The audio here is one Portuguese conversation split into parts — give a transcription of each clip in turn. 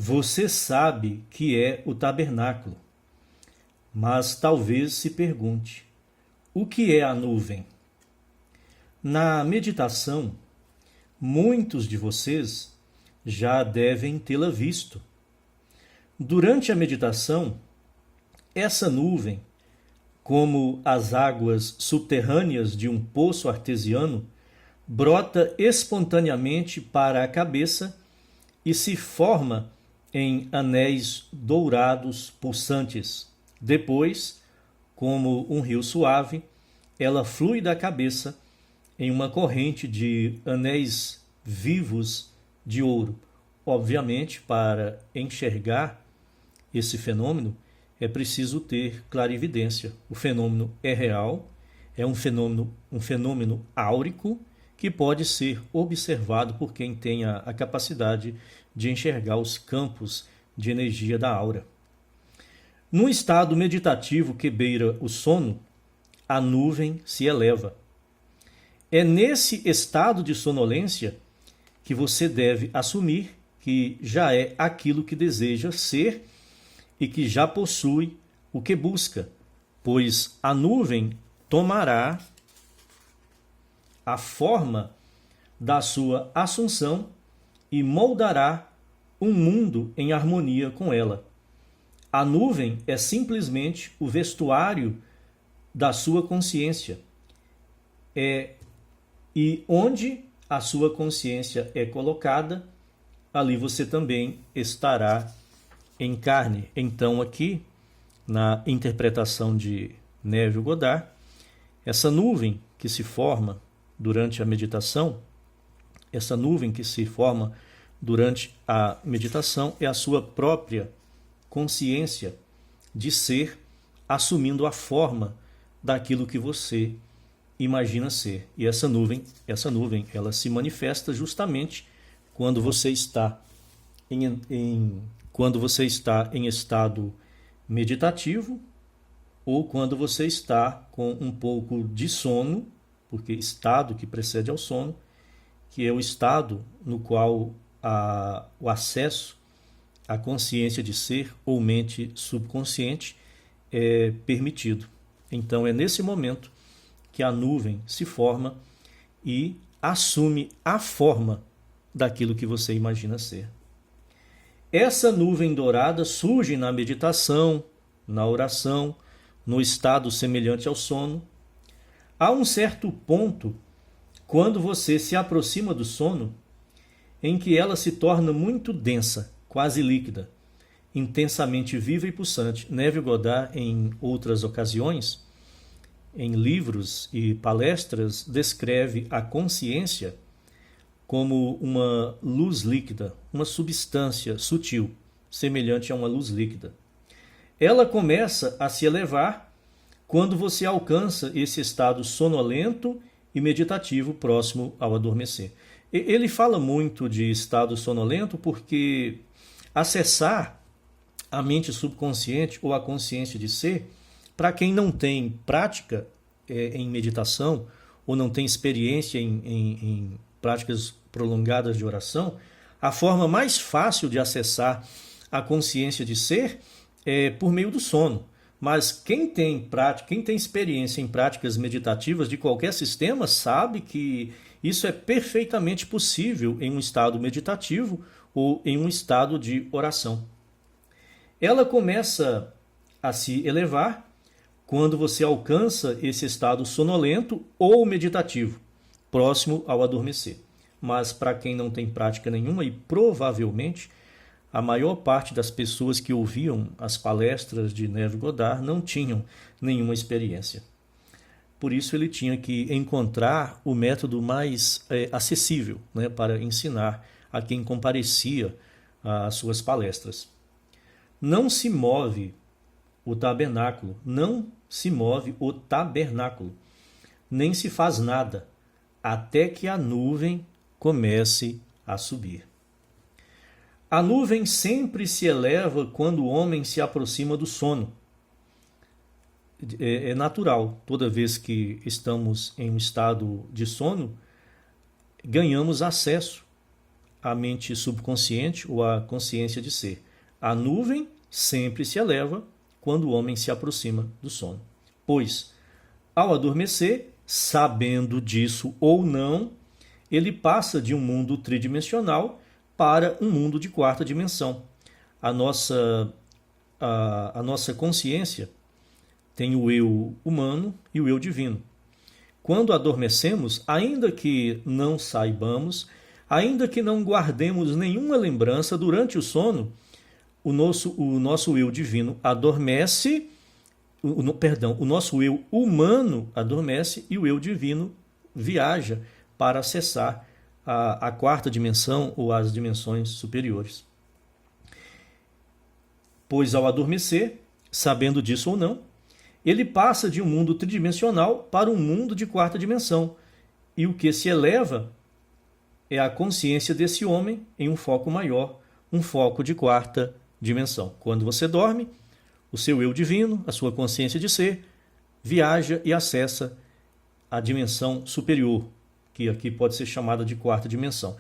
Você sabe que é o tabernáculo, mas talvez se pergunte: o que é a nuvem? Na meditação, muitos de vocês já devem tê-la visto. Durante a meditação, essa nuvem, como as águas subterrâneas de um poço artesiano, brota espontaneamente para a cabeça e se forma em anéis dourados pulsantes. Depois, como um rio suave, ela flui da cabeça em uma corrente de anéis vivos de ouro. Obviamente, para enxergar esse fenômeno, é preciso ter clarividência. O fenômeno é real, é um fenômeno áurico que pode ser observado por quem tem a capacidade de enxergar os campos de energia da aura. Num estado meditativo que beira o sono, a nuvem se eleva. É nesse estado de sonolência que você deve assumir que já é aquilo que deseja ser e que já possui o que busca, pois a nuvem tomará a forma da sua assunção e moldará um mundo em harmonia com ela. A nuvem é simplesmente o vestuário da sua consciência. E onde a sua consciência é colocada, ali você também estará em carne. Então, aqui, na interpretação de Neville Goddard, essa nuvem que se forma durante a meditação, essa nuvem que se forma durante a meditação é a sua própria consciência de ser, assumindo a forma daquilo que você imagina ser. E essa nuvem, ela se manifesta justamente quando você está quando você está em estado meditativo ou quando você está com um pouco de sono, porque estado que precede ao sono, que é o estado no qual o acesso à consciência de ser ou mente subconsciente é permitido. Então é nesse momento que a nuvem se forma e assume a forma daquilo que você imagina ser. Essa nuvem dourada surge na meditação, na oração, no estado semelhante ao sono. Há um certo ponto, quando você se aproxima do sono, em que ela se torna muito densa, quase líquida, intensamente viva e pulsante. Neville Goddard, em outras ocasiões, em livros e palestras, descreve a consciência como uma luz líquida, uma substância sutil, semelhante a uma luz líquida. Ela começa a se elevar quando você alcança esse estado sonolento e meditativo próximo ao adormecer. Ele fala muito de estado sonolento porque acessar a mente subconsciente ou a consciência de ser, para quem não tem prática em meditação ou não tem experiência em práticas prolongadas de oração, a forma mais fácil de acessar a consciência de ser é por meio do sono. Mas quem tem experiência em práticas meditativas de qualquer sistema sabe que isso é perfeitamente possível em um estado meditativo ou em um estado de oração. Ela começa a se elevar quando você alcança esse estado sonolento ou meditativo, próximo ao adormecer. Mas para quem não tem prática nenhuma, e provavelmente a maior parte das pessoas que ouviam as palestras de Neville Goddard não tinham nenhuma experiência. Por isso ele tinha que encontrar o método mais acessível, né, para ensinar a quem comparecia às suas palestras. Não se move o tabernáculo, nem se faz nada, até que a nuvem comece a subir. A nuvem sempre se eleva quando o homem se aproxima do sono. É natural, toda vez que estamos em um estado de sono, ganhamos acesso a mente subconsciente ou a consciência de ser. A nuvem sempre se eleva quando o homem se aproxima do sono. Pois, ao adormecer, sabendo disso ou não, ele passa de um mundo tridimensional para um mundo de quarta dimensão. A nossa consciência tem o eu humano e o eu divino. Quando adormecemos, ainda que não saibamos, ainda que não guardemos nenhuma lembrança durante o sono, o nosso eu divino adormece, o nosso eu humano adormece e o eu divino viaja para acessar a quarta dimensão ou as dimensões superiores. Pois ao adormecer, sabendo disso ou não, ele passa de um mundo tridimensional para um mundo de quarta dimensão. E o que se eleva é a consciência desse homem em um foco maior, um foco de quarta dimensão. Quando você dorme, o seu eu divino, a sua consciência de ser, viaja e acessa a dimensão superior, que aqui pode ser chamada de quarta dimensão.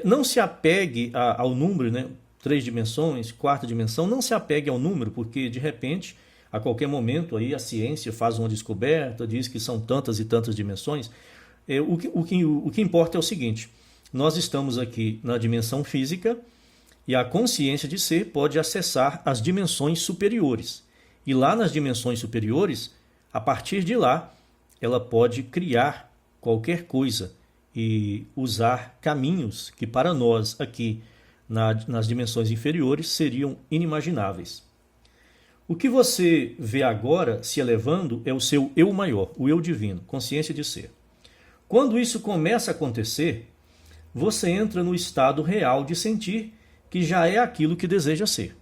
Não se apegue ao número, né? 3 dimensões, quarta dimensão, não se apegue ao número, porque de repente, a qualquer momento, aí a ciência faz uma descoberta, diz que são tantas e tantas dimensões. O que importa é o seguinte: nós estamos aqui na dimensão física e a consciência de ser pode acessar as dimensões superiores. E lá nas dimensões superiores, a partir de lá, ela pode criar qualquer coisa e usar caminhos que para nós aqui nas dimensões inferiores seriam inimagináveis. O que você vê agora se elevando é o seu eu maior, o eu divino, consciência de ser. Quando isso começa a acontecer, você entra no estado real de sentir que já é aquilo que deseja ser.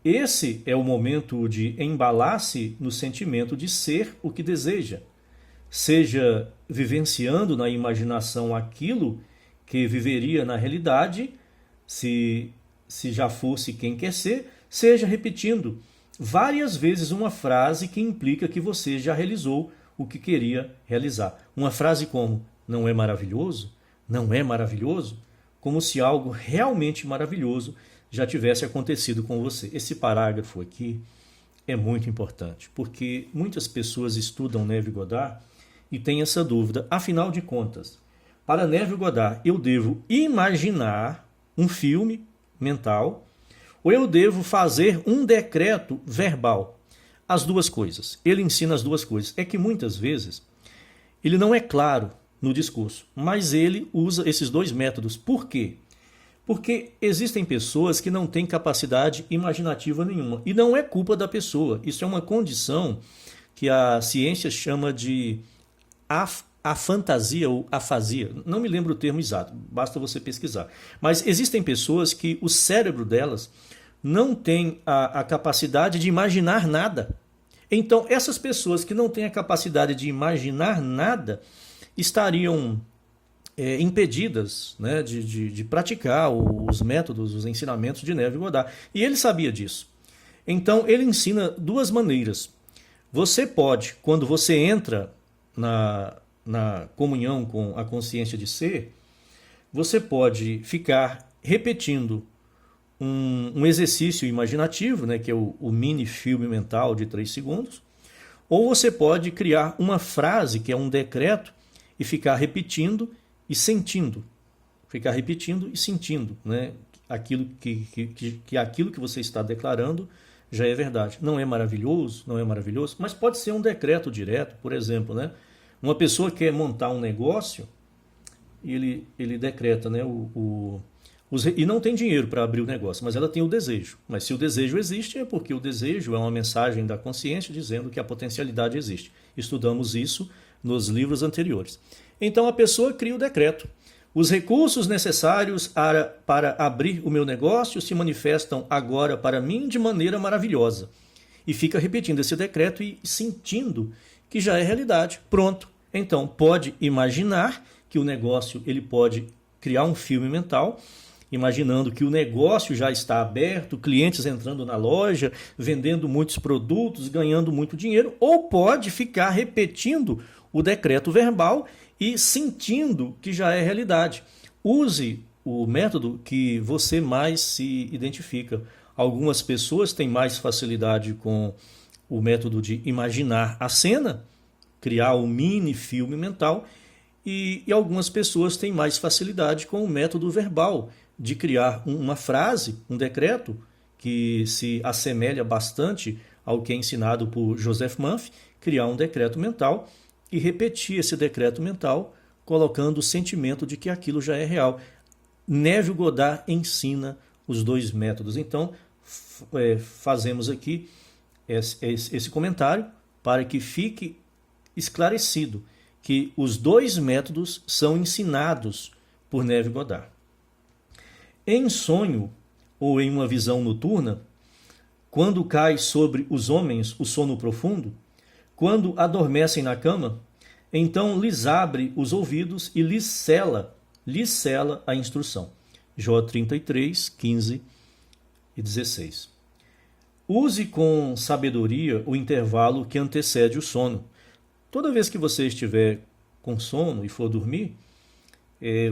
Esse é o momento de embalar-se no sentimento de ser o que deseja, seja vivenciando na imaginação aquilo que viveria na realidade, se já fosse quem quer ser, seja repetindo várias vezes uma frase que implica que você já realizou o que queria realizar. Uma frase como: não é maravilhoso? Não é maravilhoso? Como se algo realmente maravilhoso já tivesse acontecido com você. Esse parágrafo aqui é muito importante, porque muitas pessoas estudam Neville Goddard e têm essa dúvida. Afinal de contas, para Neville Goddard, eu devo imaginar um filme mental ou eu devo fazer um decreto verbal? As duas coisas. Ele ensina as duas coisas. É que muitas vezes ele não é claro no discurso, mas ele usa esses dois métodos. Por quê? Porque existem pessoas que não têm capacidade imaginativa nenhuma. E não é culpa da pessoa. Isso é uma condição que a ciência chama de afantasia ou afasia. Não me lembro o termo exato, basta você pesquisar. Mas existem pessoas que o cérebro delas não tem a capacidade de imaginar nada. Então, essas pessoas que não têm a capacidade de imaginar nada estariam impedidas, né, de praticar os métodos, os ensinamentos de Neville Goddard. E ele sabia disso. Então, ele ensina duas maneiras. Você pode, quando você entra na comunhão com a consciência de ser, você pode ficar repetindo um exercício imaginativo, né, que é o mini filme mental de 3 segundos, ou você pode criar uma frase, que é um decreto, e ficar repetindo e sentindo. Ficar repetindo e sentindo, né, aquilo aquilo que você está declarando já é verdade. Não é maravilhoso? Não é maravilhoso? Mas pode ser um decreto direto, por exemplo, né? Uma pessoa quer montar um negócio e ele decreta, né, e não tem dinheiro para abrir o negócio, mas ela tem o desejo. Mas se o desejo existe, é porque o desejo é uma mensagem da consciência dizendo que a potencialidade existe. Estudamos isso nos livros anteriores. Então a pessoa cria o decreto. Os recursos necessários para abrir o meu negócio se manifestam agora para mim de maneira maravilhosa. E fica repetindo esse decreto e sentindo que já é realidade. Pronto. Então pode imaginar que o negócio, ele pode criar um filme mental, imaginando que o negócio já está aberto, clientes entrando na loja, vendendo muitos produtos, ganhando muito dinheiro, ou pode ficar repetindo o decreto verbal e sentindo que já é realidade. Use o método que você mais se identifica. Algumas pessoas têm mais facilidade com o método de imaginar a cena, criar um mini filme mental, e algumas pessoas têm mais facilidade com o método verbal, de criar uma frase, um decreto, que se assemelha bastante ao que é ensinado por Joseph Murphy, criar um decreto mental e repetir esse decreto mental, colocando o sentimento de que aquilo já é real. Neville Goddard ensina os dois métodos. Então, fazemos aqui esse comentário para que fique esclarecido que os dois métodos são ensinados por Neville Goddard. Em sonho ou em uma visão noturna, quando cai sobre os homens o sono profundo, quando adormecem na cama, então lhes abre os ouvidos e lhes cela a instrução. Jó 33, 15 e 16. Use com sabedoria o intervalo que antecede o sono. Toda vez que você estiver com sono e for dormir,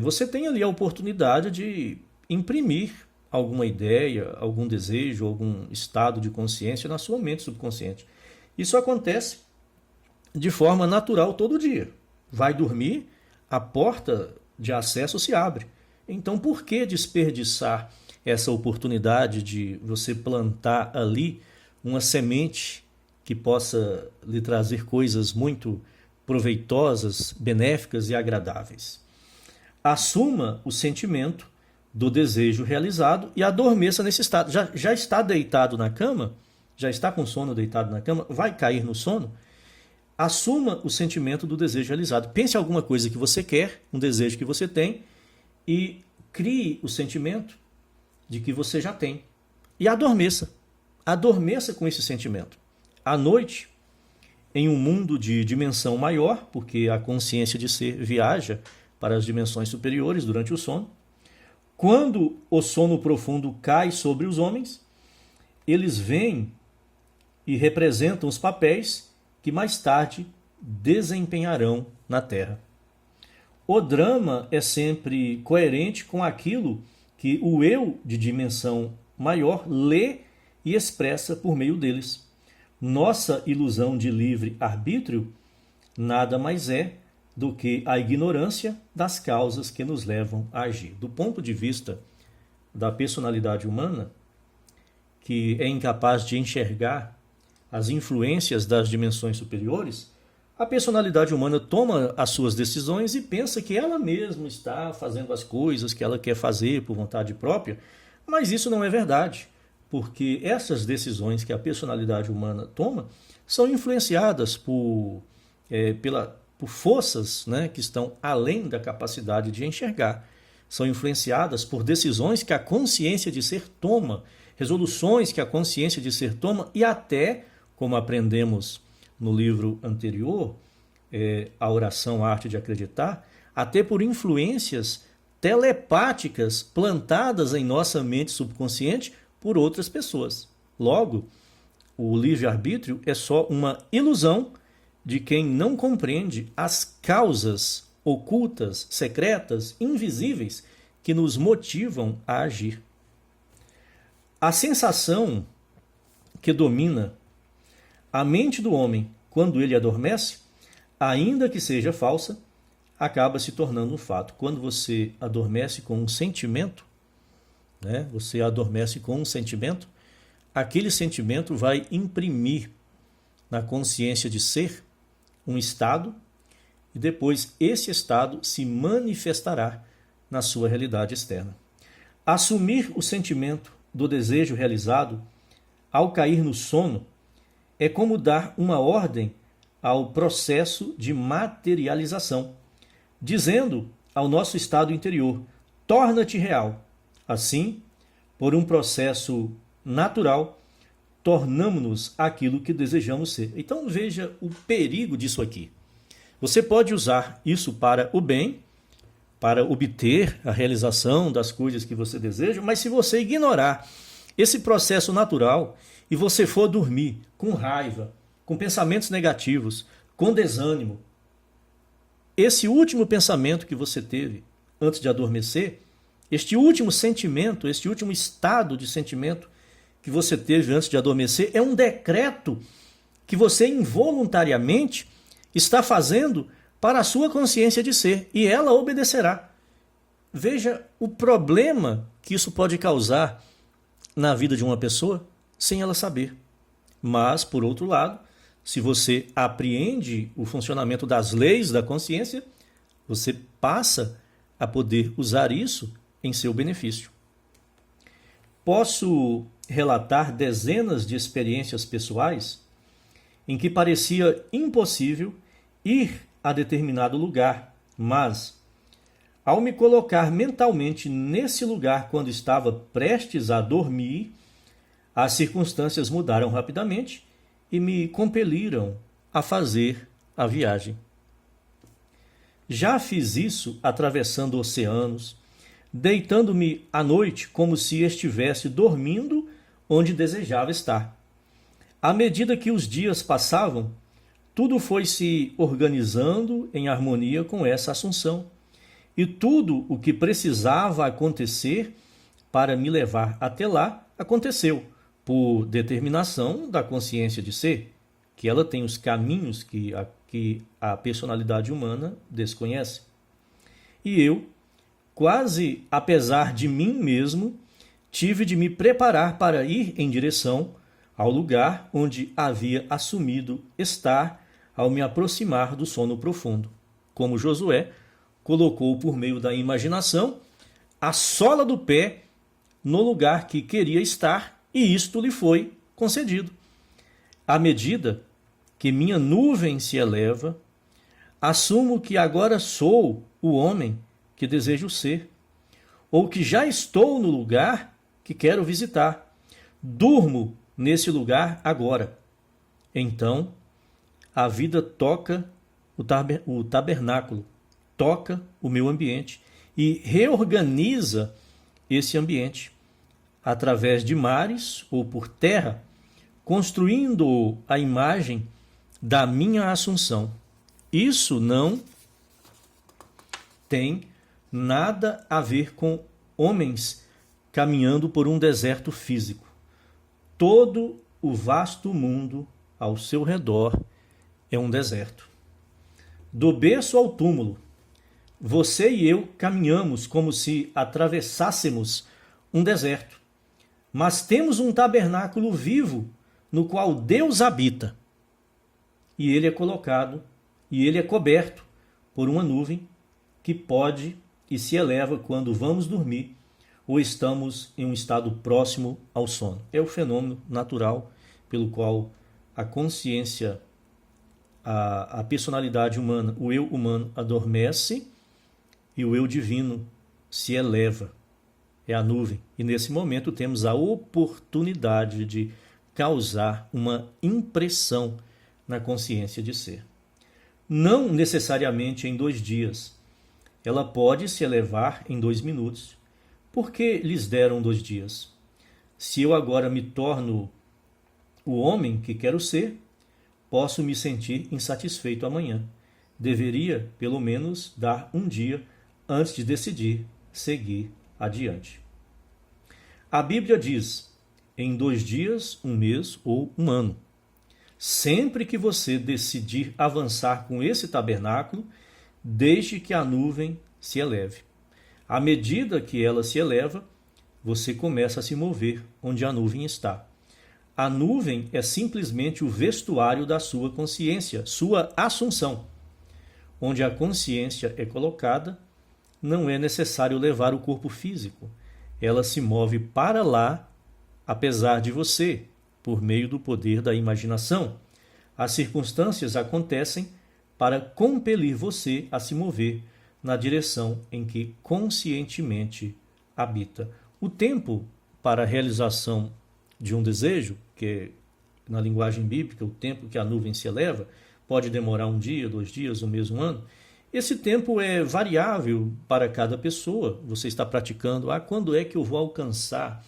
você tem ali a oportunidade de imprimir alguma ideia, algum desejo, algum estado de consciência na sua mente subconsciente. Isso acontece de forma natural todo dia. Vai dormir, a porta de acesso se abre. Então, por que desperdiçar essa oportunidade de você plantar ali uma semente que possa lhe trazer coisas muito proveitosas, benéficas e agradáveis? Assuma o sentimento do desejo realizado e adormeça nesse estado. Já está deitado na cama? Já está com sono deitado na cama? Vai cair no sono? Assuma o sentimento do desejo realizado. Pense em alguma coisa que você quer, um desejo que você tem, e crie o sentimento de que você já tem. E adormeça. Adormeça com esse sentimento. À noite, em um mundo de dimensão maior, porque a consciência de ser viaja para as dimensões superiores durante o sono, quando o sono profundo cai sobre os homens, eles veem e representam os papéis que mais tarde desempenharão na Terra. O drama é sempre coerente com aquilo que o eu de dimensão maior lê e expressa por meio deles. Nossa ilusão de livre arbítrio nada mais é do que a ignorância das causas que nos levam a agir. Do ponto de vista da personalidade humana, que é incapaz de enxergar as influências das dimensões superiores, a personalidade humana toma as suas decisões e pensa que ela mesma está fazendo as coisas que ela quer fazer por vontade própria, mas isso não é verdade, porque essas decisões que a personalidade humana toma são influenciadas por forças, né, que estão além da capacidade de enxergar. São influenciadas por decisões que a consciência de ser toma, resoluções que a consciência de ser toma e até, como aprendemos no livro anterior, A Oração, a Arte de Acreditar, até por influências telepáticas plantadas em nossa mente subconsciente por outras pessoas. Logo, o livre-arbítrio é só uma ilusão de quem não compreende as causas ocultas, secretas, invisíveis que nos motivam a agir. A sensação que domina a mente do homem quando ele adormece, ainda que seja falsa, acaba se tornando um fato. Quando você adormece com um sentimento, né, você adormece com um sentimento, aquele sentimento vai imprimir na consciência de ser um estado, e depois esse estado se manifestará na sua realidade externa. Assumir o sentimento do desejo realizado ao cair no sono é como dar uma ordem ao processo de materialização, dizendo ao nosso estado interior: torna-te real. Assim, por um processo natural, tornamos-nos aquilo que desejamos ser. Então veja o perigo disso aqui. Você pode usar isso para o bem, para obter a realização das coisas que você deseja, mas se você ignorar esse processo natural e você for dormir com raiva, com pensamentos negativos, com desânimo, esse último pensamento que você teve antes de adormecer Este último sentimento, este último estado de sentimento que você teve antes de adormecer é um decreto que você involuntariamente está fazendo para a sua consciência de ser, e ela obedecerá. Veja o problema que isso pode causar na vida de uma pessoa sem ela saber. Mas, por outro lado, se você apreende o funcionamento das leis da consciência, você passa a poder usar isso em seu benefício. Posso relatar dezenas de experiências pessoais em que parecia impossível ir a determinado lugar, mas, ao me colocar mentalmente nesse lugar quando estava prestes a dormir, as circunstâncias mudaram rapidamente e me compeliram a fazer a viagem. Já fiz isso atravessando oceanos, deitando-me à noite como se estivesse dormindo onde desejava estar. À medida que os dias passavam, tudo foi se organizando em harmonia com essa assunção. E tudo o que precisava acontecer para me levar até lá aconteceu, por determinação da consciência de ser, que ela tem os caminhos que a personalidade humana desconhece. E eu, quase apesar de mim mesmo, tive de me preparar para ir em direção ao lugar onde havia assumido estar ao me aproximar do sono profundo. Como Josué colocou por meio da imaginação a sola do pé no lugar que queria estar, e isto lhe foi concedido. À medida que minha nuvem se eleva, assumo que agora sou o homem que desejo ser, ou que já estou no lugar que quero visitar. Durmo nesse lugar agora. Então, a vida toca o tabernáculo, toca o meu ambiente e reorganiza esse ambiente através de mares ou por terra, construindo a imagem da minha assunção. Isso não tem nada a ver com homens caminhando por um deserto físico. Todo o vasto mundo ao seu redor é um deserto. Do berço ao túmulo, você e eu caminhamos como se atravessássemos um deserto. Mas temos um tabernáculo vivo no qual Deus habita. E ele é colocado, e ele é coberto por uma nuvem que pode e se eleva quando vamos dormir ou estamos em um estado próximo ao sono. É o fenômeno natural pelo qual a consciência, a personalidade humana, o eu humano adormece e o eu divino se eleva. É a nuvem. E nesse momento temos a oportunidade de causar uma impressão na consciência de ser. Não necessariamente em 2 dias. Ela pode se elevar em 2 minutos. Por que lhes deram 2 dias? Se eu agora me torno o homem que quero ser, posso me sentir insatisfeito amanhã. Deveria, pelo menos, dar 1 dia antes de decidir seguir adiante. A Bíblia diz, em 2 dias, 1 mês ou 1 ano. Sempre que você decidir avançar com esse tabernáculo, deixe que a nuvem se eleve. À medida que ela se eleva, você começa a se mover onde a nuvem está. A nuvem é simplesmente o vestuário da sua consciência, sua assunção. Onde a consciência é colocada, não é necessário levar o corpo físico. Ela se move para lá, apesar de você, por meio do poder da imaginação. As circunstâncias acontecem para compelir você a se mover na direção em que conscientemente habita. O tempo para a realização de um desejo, que na linguagem bíblica, o tempo que a nuvem se eleva, pode demorar 1 dia, 2 dias, 1 mês, 1 ano. Esse tempo é variável para cada pessoa. Você está praticando, quando é que eu vou alcançar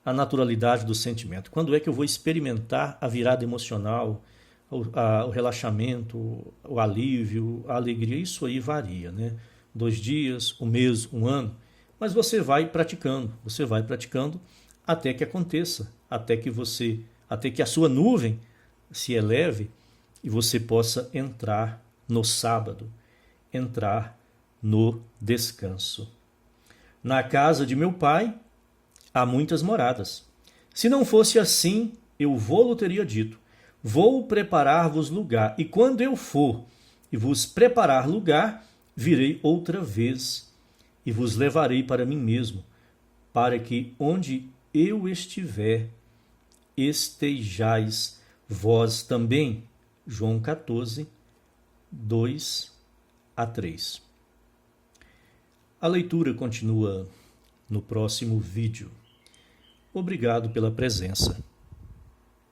a naturalidade do sentimento? Quando é que eu vou experimentar a virada emocional, o relaxamento, o alívio, a alegria? Isso aí varia, né? 2 dias, 1 mês, 1 ano. Mas você vai praticando até que aconteça, até que a sua nuvem se eleve e você possa entrar no sábado, entrar no descanso. Na casa de meu pai há muitas moradas. Se não fosse assim, eu vou-lo teria dito: vou preparar-vos lugar, e quando eu for e vos preparar lugar, virei outra vez e vos levarei para mim mesmo, para que onde eu estiver, estejais vós também. João 14, 2-3. A leitura continua no próximo vídeo. Obrigado pela presença.